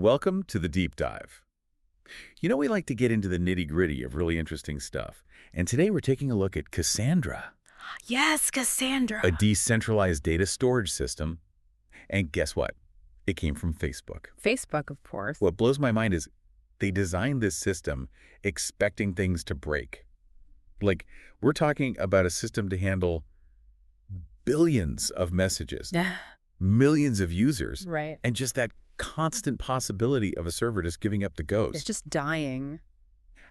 Welcome to the deep dive. We like to get into the nitty-gritty of really interesting stuff. And today we're taking a look at Cassandra, Yes, a Cassandra. decentralized data storage system. And guess what? It came from Facebook. Facebook, of course. What blows my mind is they designed this system expecting things to break. Like, we're talking about a system to handle billions of messages, Yeah, millions of users, right. and just that constant possibility of a server just giving up the It's ghost. just dying.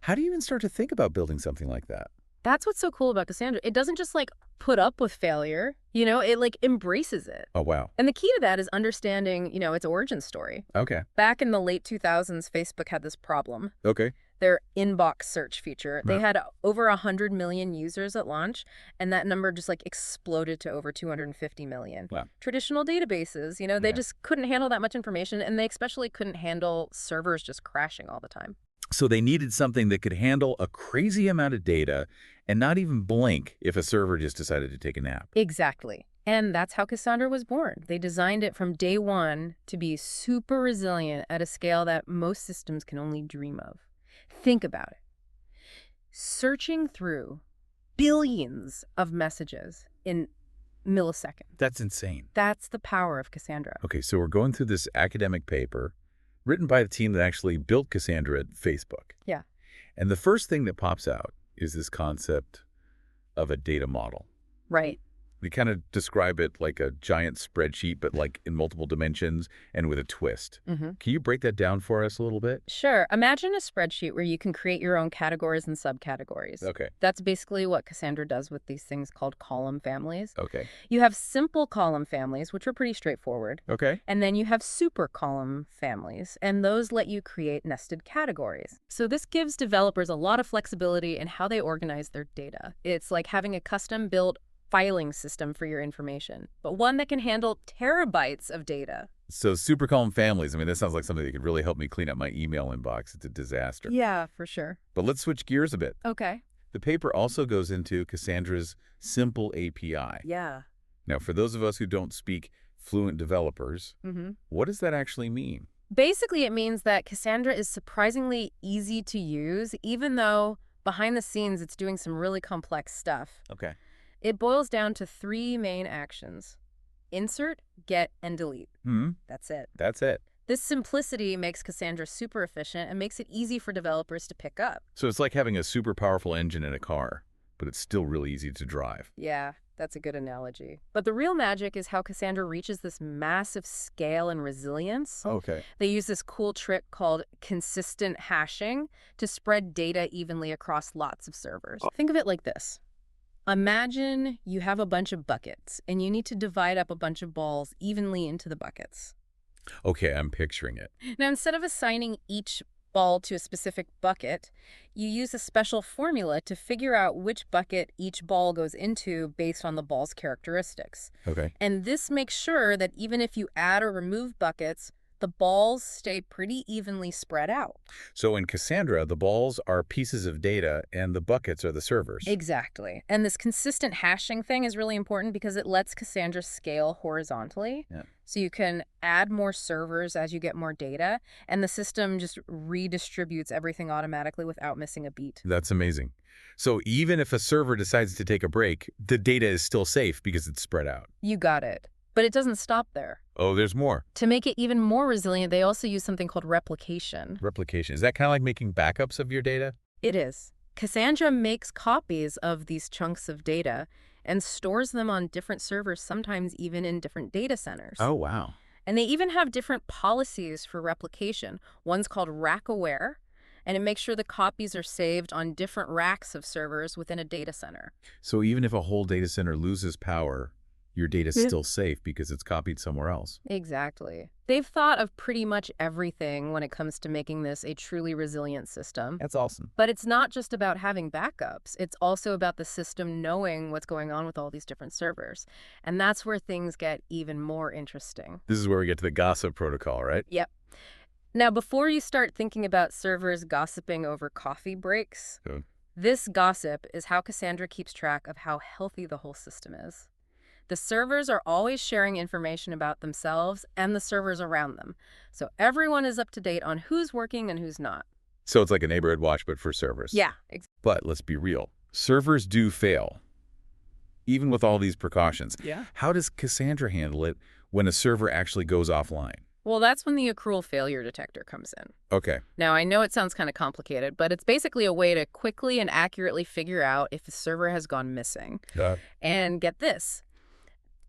How do you even start to think about building something like that? That's what's so cool about Cassandra. It doesn't just put up with failure, it embraces it. Oh, wow. And the key to that is understanding, its origin story. Okay. Back in the late 2000s, Facebook had this problem. Okay. Their inbox search feature. They Huh. had over 100 million users at launch, and that number just exploded to over 250 million. Wow. Traditional databases, they Yeah. just couldn't handle that much information, and they especially couldn't handle servers just crashing all the time. So they needed something that could handle a crazy amount of data and not even blink if a server just decided to take a nap. Exactly. And that's how Cassandra was born. They designed it from day one to be super resilient at a scale that most systems can only dream of. Think about it. Searching through billions of messages in milliseconds. That's insane. That's the power of Cassandra. Okay, so we're going through this academic paper written by the team that actually built Cassandra at Facebook. Yeah. And the first thing that pops out is this concept of a data model. Right. We kind of describe it like a giant spreadsheet, but in multiple dimensions and with a twist. Mm-hmm. Can you break that down for us a little bit? Sure. Imagine a spreadsheet where you can create your own categories and subcategories. Okay. That's basically what Cassandra does with these things called column families. Okay. You have simple column families, which are pretty straightforward. Okay. And then you have super column families, and those let you create nested categories. So this gives developers a lot of flexibility in how they organize their data. It's like having a custom-built filing system for your information, but one that can handle terabytes of data. So super column families, that sounds like something that could really help me clean up my email inbox. It's a disaster. Yeah, for sure. But let's switch gears a bit. Okay. The paper also goes into Cassandra's simple API. Yeah. Now, for those of us who don't speak fluent developers, Mm-hmm. what does that actually mean? Basically, it means that Cassandra is surprisingly easy to use, even though behind the scenes it's doing some really complex stuff. Okay. It boils down to three main actions: insert, get, and delete. That's it. That's it. This simplicity makes Cassandra super efficient and makes it easy for developers to pick up. So it's like having a super powerful engine in a car, but it's still really easy to drive. Yeah, that's a good analogy. But the real magic is how Cassandra reaches this massive scale and resilience. Okay. They use this cool trick called consistent hashing to spread data evenly across lots of servers. Think of it like this. Imagine you have a bunch of buckets, and you need to divide up a bunch of balls evenly into the buckets. Okay, I'm picturing it. Now, instead of assigning each ball to a specific bucket, you use a special formula to figure out which bucket each ball goes into based on the ball's characteristics. Okay. And this makes sure that even if you add or remove buckets, the balls stay pretty evenly spread out. So in Cassandra, the balls are pieces of data and the buckets are the servers. Exactly. And this consistent hashing thing is really important because it lets Cassandra scale horizontally. Yeah. So you can add more servers as you get more data, and the system just redistributes everything automatically without missing a beat. That's amazing. So even if a server decides to take a break, the data is still safe because it's spread out. You got it. But it doesn't stop there. Oh, there's more. To make it even more resilient, they also use something called replication. Replication. Is that kind of like making backups of your data? It is. Cassandra makes copies of these chunks of data and stores them on different servers, sometimes even in different data centers. Oh, wow. And they even have different policies for replication. One's called rack aware, and it makes sure the copies are saved on different racks of servers within a data center. So even if a whole data center loses power, your data's Yeah. still safe because it's copied somewhere else. Exactly. They've thought of pretty much everything when it comes to making this a truly resilient system. That's awesome. But it's not just about having backups. It's also about the system knowing what's going on with all these different servers. And that's where things get even more interesting. This is where we get to the gossip protocol, right? Yep. Now, before you start thinking about servers gossiping over coffee breaks, Good. this gossip is how Cassandra keeps track of how healthy the whole system is. The servers are always sharing information about themselves and the servers around them. So everyone is up to date on who's working and who's not. So it's like a neighborhood watch, but for servers. Yeah. But let's be real. Servers do fail, even with all these precautions. Yeah. How does Cassandra handle it when a server actually goes offline? Well, that's when the accrual failure detector comes in. Okay. Now, I know it sounds kind of complicated, but it's basically a way to quickly and accurately figure out if a server has gone missing. And get this,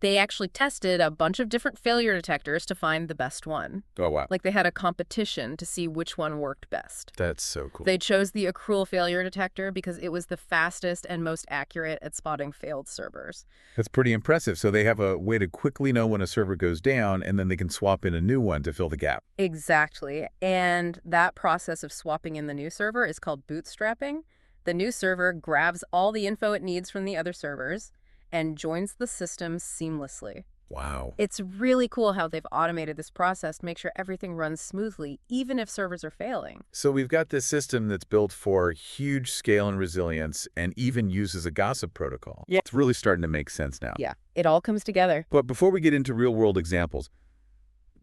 they actually tested a bunch of different failure detectors to find the best one. Oh, wow. Like they had a competition to see which one worked best. That's so cool. They chose the accrual failure detector because it was the fastest and most accurate at spotting failed servers. That's pretty impressive. So they have a way to quickly know when a server goes down, and then they can swap in a new one to fill the gap. Exactly. And that process of swapping in the new server is called bootstrapping. The new server grabs all the info it needs from the other servers and joins the system seamlessly. Wow. It's really cool how they've automated this process to make sure everything runs smoothly, even if servers are failing. So we've got this system that's built for huge scale and resilience and even uses a gossip protocol. Yeah. It's really starting to make sense now. Yeah, it all comes together. But before we get into real-world examples,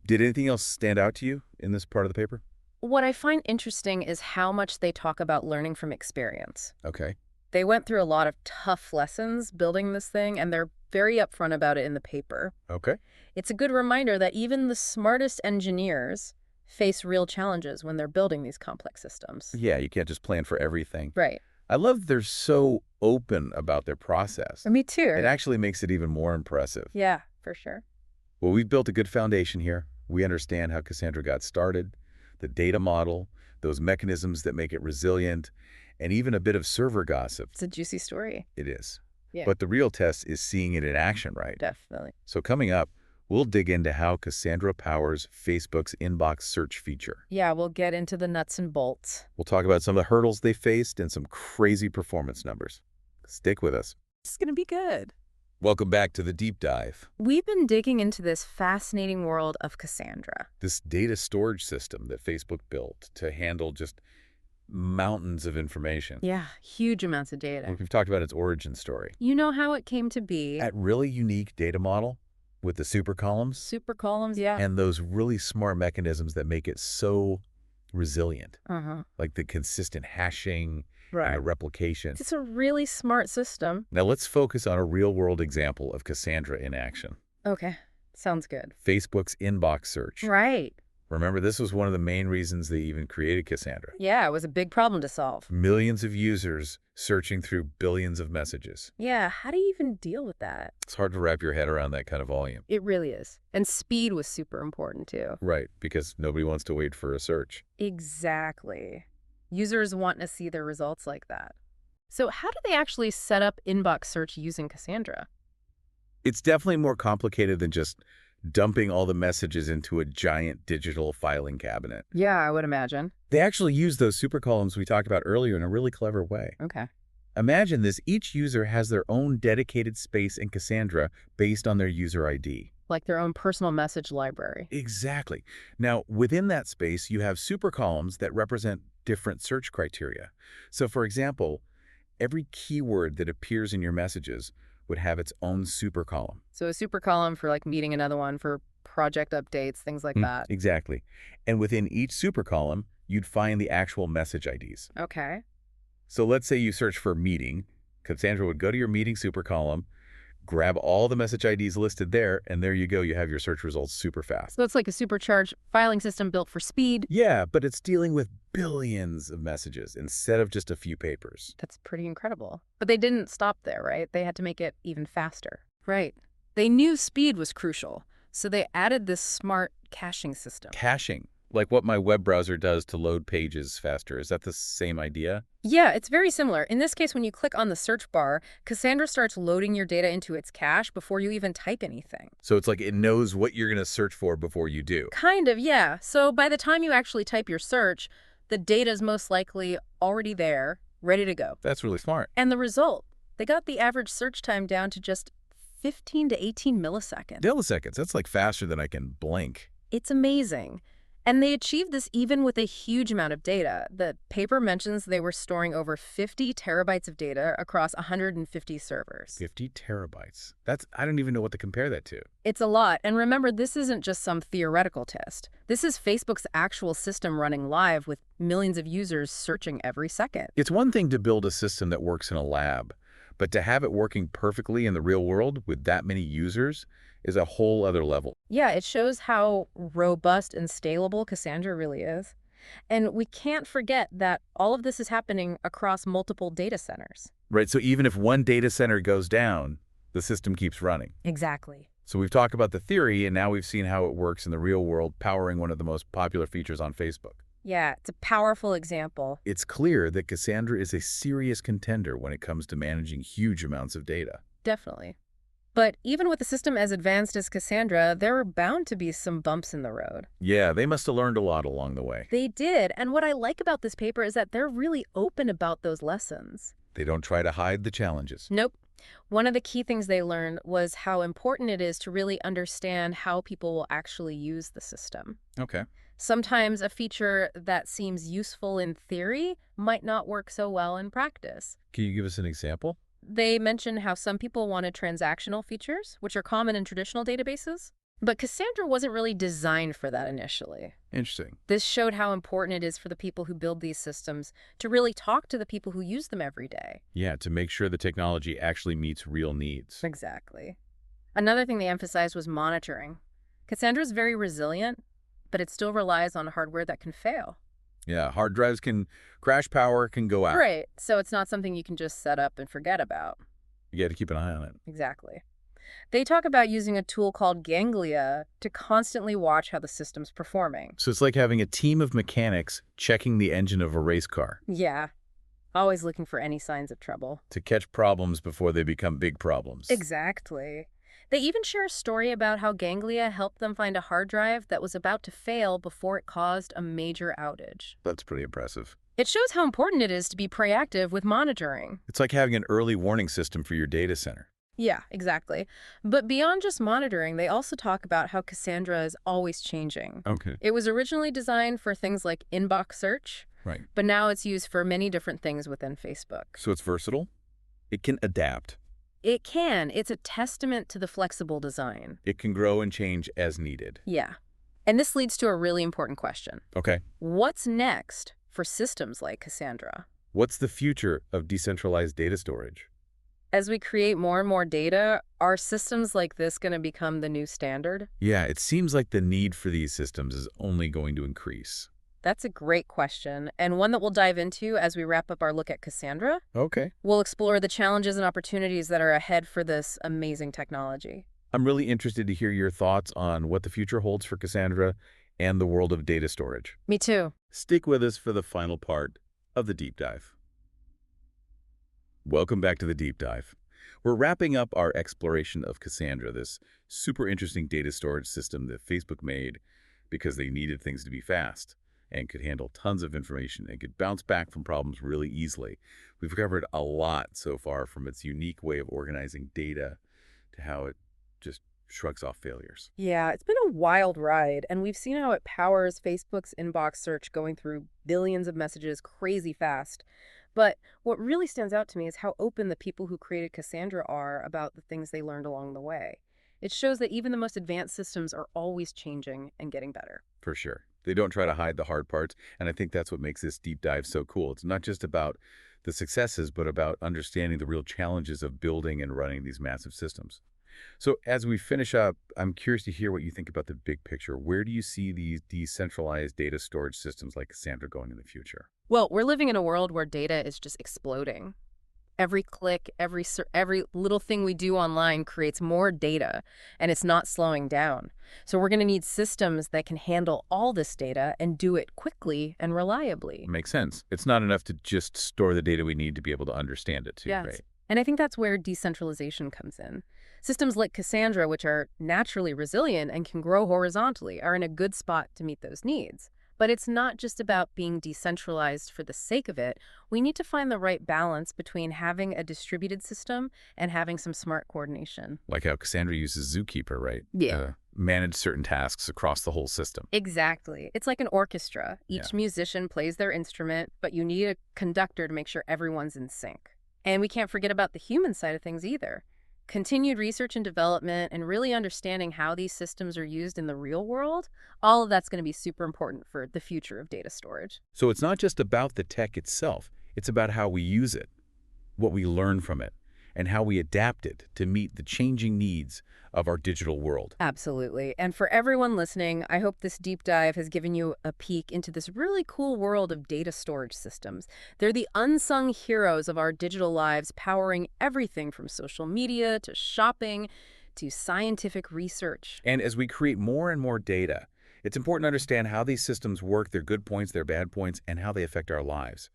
did anything else stand out to you in this part of the paper? What I find interesting is how much they talk about learning from experience. Okay. They went through a lot of tough lessons building this thing, and they're very upfront about it in the paper. Okay. It's a good reminder that even the smartest engineers face real challenges when they're building these complex systems. Yeah, you can't just plan for everything. Right. I love they're so open about their process. Me too. It actually makes it even more impressive. Yeah, for sure. Well, we've built a good foundation here. We understand how Cassandra got started, the data model, those mechanisms that make it resilient, and even a bit of server gossip. It's a juicy story. It is. Yeah. But the real test is seeing it in action, right? Definitely. So coming up, we'll dig into how Cassandra powers Facebook's inbox search feature. Yeah, we'll get into the nuts and bolts. We'll talk about some of the hurdles they faced and some crazy performance numbers. Stick with us. It's going to be good. Welcome back to the deep dive. We've been digging into this fascinating world of Cassandra. This data storage system that Facebook built to handle just mountains of information. Yeah, huge amounts of data. We've talked about its origin story. You know how it came to be. That really unique data model with the super columns Super columns, yeah. and those really smart mechanisms that make it so resilient, like the consistent hashing and the replication. It's a really smart system. Now let's focus on a real-world example of Cassandra in action. Okay, sounds good. Facebook's inbox search. Right. Remember, this was one of the main reasons they even created Cassandra. Yeah, it was a big problem to solve. Millions of users searching through billions of messages. Yeah, how do you even deal with that? It's hard to wrap your head around that kind of volume. It really is. And speed was super important too. Right, because nobody wants to wait for a search. Exactly. Users want to see their results like that. So how do they actually set up inbox search using Cassandra? It's definitely more complicated than just dumping all the messages into a giant digital filing cabinet. Yeah, I would imagine. They actually use those super columns we talked about earlier in a really clever way. Okay. Imagine this. Each user has their own dedicated space in Cassandra based on their user ID. Like their own personal message library. Exactly. Now, within that space, you have super columns that represent different search criteria. So, for example, every keyword that appears in your messages would have its own super column. So a super column for like meeting another one for project updates, things like that. Exactly. And within each super column, you'd find the actual message IDs. Okay. So let's say you search for meeting. Cassandra would go to your meeting super column, grab all the message IDs listed there, and there you go. You have your search results super fast. So it's like a supercharged filing system built for speed. Yeah, but it's dealing with billions of messages instead of just a few papers. That's pretty incredible. But they didn't stop there, right? They had to make it even faster. Right. They knew speed was crucial, so they added this smart caching system. Caching, like what my web browser does to load pages faster. Is that the same idea? Yeah, it's very similar. In this case, when you click on the search bar, Cassandra starts loading your data into its cache before you even type anything. So it's like it knows what you're going to search for before you do. Kind of, yeah. So by the time you actually type your search, the data is most likely already there, ready to go. That's really smart. And the result, they got the average search time down to just 15 to 18 milliseconds. Milliseconds, that's like faster than I can blink. It's amazing. And they achieved this even with a huge amount of data. The paper mentions they were storing over 50 terabytes of data across 150 servers. 50 terabytes. I don't even know what to compare that to. It's a lot. And remember, this isn't just some theoretical test. This is Facebook's actual system running live with millions of users searching every second. It's one thing to build a system that works in a lab, but to have it working perfectly in the real world with that many users is a whole other level. Yeah, it shows how robust and scalable Cassandra really is. And we can't forget that all of this is happening across multiple data centers. Right, so even if one data center goes down, the system keeps running. Exactly. So we've talked about the theory, and now we've seen how it works in the real world, powering one of the most popular features on Facebook. Yeah, it's a powerful example. It's clear that Cassandra is a serious contender when it comes to managing huge amounts of data. Definitely. But even with a system as advanced as Cassandra, there are bound to be some bumps in the road. Yeah, they must have learned a lot along the way. They did, and what I like about this paper is that they're really open about those lessons. They don't try to hide the challenges. Nope. One of the key things they learned was how important it is to really understand how people will actually use the system. Okay. Sometimes a feature that seems useful in theory might not work so well in practice. Can you give us an example? They mentioned how some people wanted transactional features, which are common in traditional databases. But Cassandra wasn't really designed for that initially. Interesting. This showed how important it is for the people who build these systems to really talk to the people who use them every day. Yeah, to make sure the technology actually meets real needs. Exactly. Another thing they emphasized was monitoring. Cassandra is very resilient, but it still relies on hardware that can fail. Yeah, hard drives can crash, power can go out. Right, so it's not something you can just set up and forget about. You got to keep an eye on it. Exactly. They talk about using a tool called Ganglia to constantly watch how the system's performing. So it's like having a team of mechanics checking the engine of a race car Yeah, always looking for any signs of trouble. to catch problems before they become big problems. Exactly. They even share a story about how Ganglia helped them find a hard drive that was about to fail before it caused a major outage. That's pretty impressive. It shows how important it is to be proactive with monitoring. It's like having an early warning system for your data center. Yeah, exactly. But beyond just monitoring, they also talk about how Cassandra is always changing. Okay. It was originally designed for things like inbox search, Right. but now it's used for many different things within Facebook. So it's versatile. It can adapt. It can. It's a testament to the flexible design. It can grow and change as needed. Yeah. And this leads to a really important question. Okay. What's next for systems like Cassandra? What's the future of decentralized data storage? As we create more and more data, are systems like this going to become the new standard? Yeah, it seems like the need for these systems is only going to increase. That's a great question, and one that we'll dive into as we wrap up our look at Cassandra. Okay. We'll explore the challenges and opportunities that are ahead for this amazing technology. I'm really interested to hear your thoughts on what the future holds for Cassandra and the world of data storage. Me too. Stick with us for the final part of the deep dive. Welcome back to the deep dive. We're wrapping up our exploration of Cassandra, this super interesting data storage system that Facebook made because they needed things to be fast and could handle tons of information and could bounce back from problems really easily. We've covered a lot so far, from its unique way of organizing data to how it just shrugs off failures. Yeah, it's been a wild ride, and we've seen how it powers Facebook's inbox search, going through billions of messages crazy fast. But what really stands out to me is how open the people who created Cassandra are about the things they learned along the way. It shows that even the most advanced systems are always changing and getting better. For sure. They don't try to hide the hard parts, and I think that's what makes this deep dive so cool. It's not just about the successes, but about understanding the real challenges of building and running these massive systems. So as we finish up, I'm curious to hear what you think about the big picture. Where do you see these decentralized data storage systems like Cassandra going in the future? Well, we're living in a world where data is just exploding. Every click, every little thing we do online creates more data, and it's not slowing down. So we're going to need systems that can handle all this data and do it quickly and reliably. Makes sense. It's not enough to just store the data we need to be able to understand it too, Yes. right? And I think that's where decentralization comes in. Systems like Cassandra, which are naturally resilient and can grow horizontally, are in a good spot to meet those needs. But it's not just about being decentralized for the sake of it. We need to find the right balance between having a distributed system and having some smart coordination. Like how Cassandra uses Zookeeper, right? Yeah. Manage certain tasks across the whole system. Exactly. It's like an orchestra. Yeah. Each musician plays their instrument, but you need a conductor to make sure everyone's in sync. And we can't forget about the human side of things either. Continued research and development and really understanding how these systems are used in the real world, all of that's going to be super important for the future of data storage. So it's not just about the tech itself. It's about how we use it, what we learn from it, and how we adapt it to meet the changing needs of our digital world. Absolutely. And for everyone listening, I hope this deep dive has given you a peek into this really cool world of data storage systems. They're the unsung heroes of our digital lives, powering everything from social media to shopping to scientific research. And as we create more and more data, it's important to understand how these systems work, their good points, their bad points, and how they affect our lives.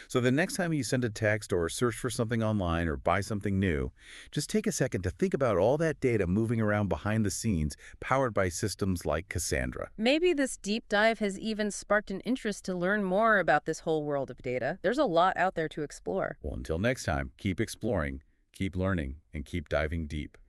So the next time you send a text or search for something online or buy something new, just take a second to think about all that data moving around behind the scenes, powered by systems like Cassandra. Maybe this deep dive has even sparked an interest to learn more about this whole world of data. There's a lot out there to explore. Well, until next time, keep exploring, keep learning, and keep diving deep.